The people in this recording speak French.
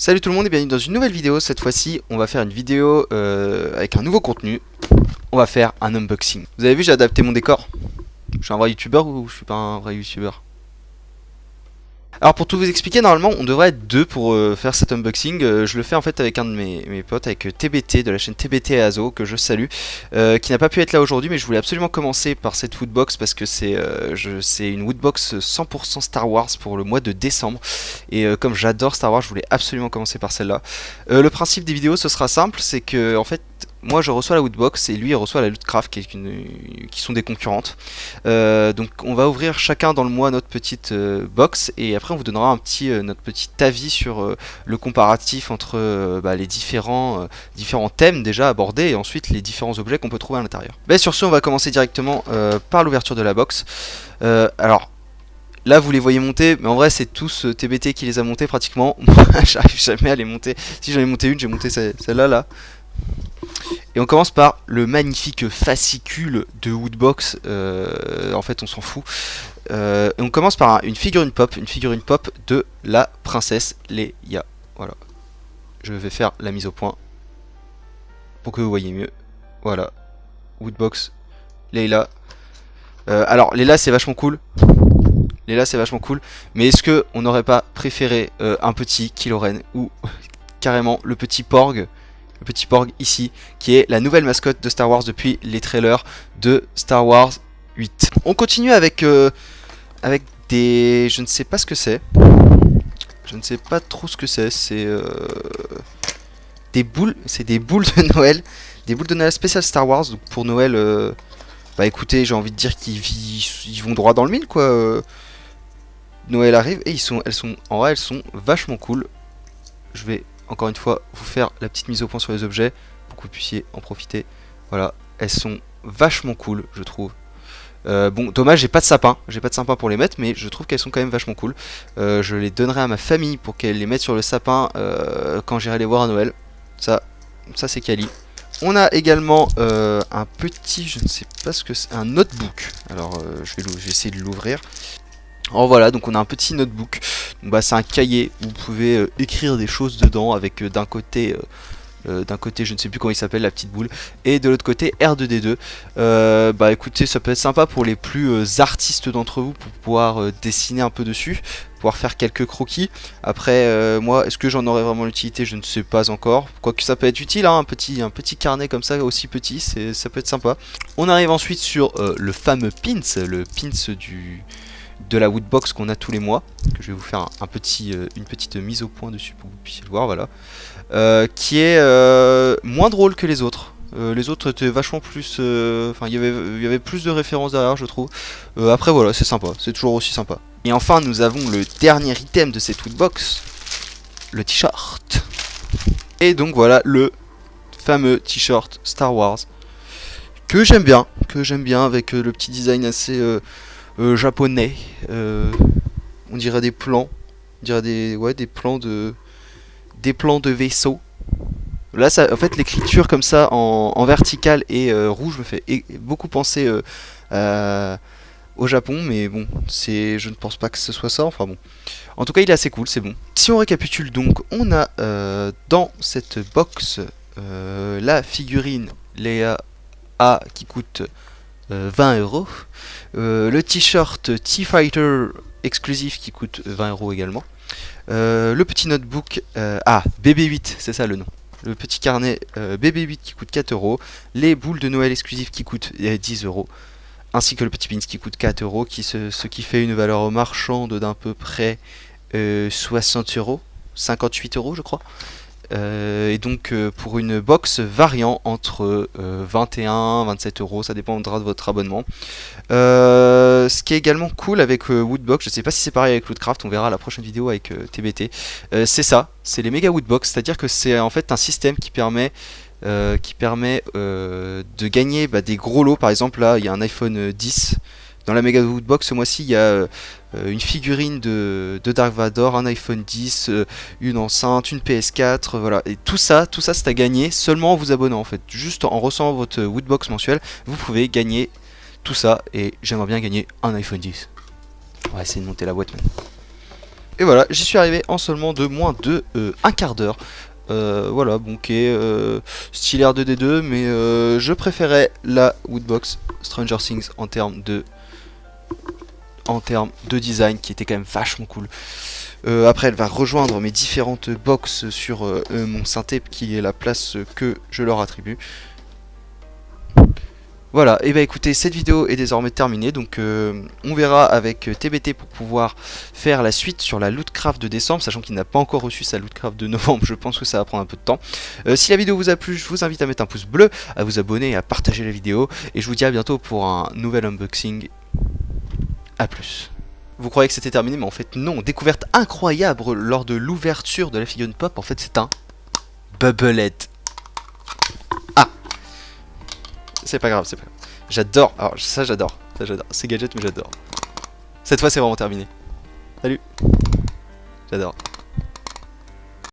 Salut tout le monde et bienvenue dans une nouvelle vidéo. Cette fois-ci, on va faire une vidéo avec un nouveau contenu. On va faire un unboxing. Vous avez vu, j'ai adapté mon décor. Je suis un vrai youtubeur ou je suis pas un vrai youtubeur? Alors pour tout vous expliquer, normalement on devrait être deux pour faire cet unboxing. Je le fais en fait avec un de mes potes, avec TBT de la chaîne TBT et Azo, que je salue, qui n'a pas pu être là aujourd'hui, mais je voulais absolument commencer par cette woodbox parce que c'est une woodbox 100% Star Wars pour le mois de décembre. Et comme j'adore Star Wars, je voulais absolument commencer par celle-là. Le principe des vidéos, ce sera simple, c'est que en fait moi je reçois la woodbox et lui il reçoit la lootcraft qui sont des concurrentes. Donc on va ouvrir chacun dans le mois notre petite box et après on vous donnera notre petit avis sur le comparatif entre les différents thèmes déjà abordés et ensuite les différents objets qu'on peut trouver à l'intérieur. Sur ce, on va commencer directement par l'ouverture de la box. Alors là vous les voyez monter, mais en vrai c'est tous TBT qui les a montés pratiquement. Moi j'arrive jamais à les monter. Si j'en ai monté une, j'ai monté celle-là là. Et on commence par le magnifique fascicule de Woodbox, en fait on s'en fout. Et on commence par une figurine pop de la princesse Leia. Voilà. Je vais faire la mise au point pour que vous voyez mieux. Voilà. Woodbox Leila. Alors Leila c'est vachement cool. Mais est-ce que on n'aurait pas préféré un petit Kylo Ren ou carrément le petit Porg ici, qui est la nouvelle mascotte de Star Wars depuis les trailers de Star Wars 8. On continue avec des... je ne sais pas ce que c'est. Je ne sais pas trop ce que c'est. C'est des boules. C'est des boules de Noël. Des boules de Noël spécial Star Wars. Donc pour Noël, bah écoutez, j'ai envie de dire qu'ils vont droit dans le mille, quoi. Noël arrive et en vrai, elles sont vachement cool. Je vais encore une fois vous faire la petite mise au point sur les objets pour que vous puissiez en profiter. Voilà, elles sont vachement cool, je trouve. Bon, dommage, j'ai pas de sapin pour les mettre, mais je trouve qu'elles sont quand même vachement cool. Je les donnerai à ma famille pour qu'elle les mette sur le sapin quand j'irai les voir à Noël. Ça c'est quali. On a également un petit, je ne sais pas ce que c'est, un notebook. Alors je vais essayer de l'ouvrir. Alors voilà, donc on a un petit notebook. Donc, c'est un cahier où vous pouvez écrire des choses dedans avec d'un côté je ne sais plus comment il s'appelle, la petite boule, et de l'autre côté R2D2. Écoutez, ça peut être sympa pour les plus artistes d'entre vous pour pouvoir dessiner un peu dessus, pouvoir faire quelques croquis. Après moi, est-ce que j'en aurais vraiment l'utilité? Je ne sais pas encore. Quoique ça peut être utile, hein, un petit carnet comme ça, aussi petit, ça peut être sympa. On arrive ensuite sur le fameux pins, le pins de la woodbox qu'on a tous les mois, que je vais vous faire une petite mise au point dessus pour que vous puissiez le voir, voilà, qui est moins drôle que les autres. Les autres étaient vachement plus, il y avait plus de références derrière, je trouve. Après voilà, c'est sympa, c'est toujours aussi sympa. Et enfin nous avons le dernier item de cette woodbox, le t-shirt. Et donc voilà le fameux t-shirt Star Wars que j'aime bien avec le petit design assez japonais, on dirait des plans, des plans de vaisseau. Là, en fait, l'écriture comme ça en vertical et rouge me fait beaucoup penser au Japon, mais bon, je ne pense pas que ce soit ça. Enfin bon, en tout cas, il est assez cool, c'est bon. Si on récapitule donc, on a dans cette box la figurine Leia A qui coûte 20 €. Le t-shirt T-Fighter exclusif qui coûte 20 € également. Le petit notebook BB8, c'est ça le nom. Le petit carnet BB8 qui coûte 4 €. Les boules de Noël exclusives qui coûtent 10 €. Ainsi que le petit pins qui coûte 4 €, ce qui fait une valeur marchande d'à peu près 60 €. 58 € je crois. Et donc pour une box variant entre 21 27 €, ça dépendra de votre abonnement. Ce qui est également cool avec Woodbox, je sais pas si c'est pareil avec Lootcraft, on verra à la prochaine vidéo avec TBT, c'est les méga Woodbox, c'est à dire que c'est en fait un système qui permet de gagner des gros lots. Par exemple là il y a un iPhone 10. Dans la Mega Woodbox ce mois-ci, il y a une figurine de Dark Vador, un iPhone 10, une enceinte, une PS4, voilà. Et tout ça c'est à gagner seulement en vous abonnant en fait. Juste en recevant votre Woodbox mensuel, vous pouvez gagner tout ça. Et j'aimerais bien gagner un iPhone 10. On va essayer de monter la boîte maintenant. Et voilà, j'y suis arrivé en seulement de moins de un quart d'heure. Voilà, bon, qui est stylaire 2D2, mais je préférais la Woodbox Stranger Things en termes de design, qui était quand même vachement cool. Après, elle va rejoindre mes différentes box sur mon synthé, qui est la place que je leur attribue. Voilà, et bah écoutez, cette vidéo est désormais terminée, donc on verra avec TBT pour pouvoir faire la suite sur la Lootcraft de décembre, sachant qu'il n'a pas encore reçu sa Lootcraft de novembre, je pense que ça va prendre un peu de temps. Si la vidéo vous a plu, je vous invite à mettre un pouce bleu, à vous abonner et à partager la vidéo, et je vous dis à bientôt pour un nouvel unboxing. A plus. Vous croyez que c'était terminé, mais en fait non, découverte incroyable lors de l'ouverture de la Figurine Pop, en fait c'est un Bubblehead. C'est pas grave, c'est pas grave. J'adore, alors ça j'adore, ces gadgets, mais j'adore. Cette fois c'est vraiment terminé. Salut. J'adore.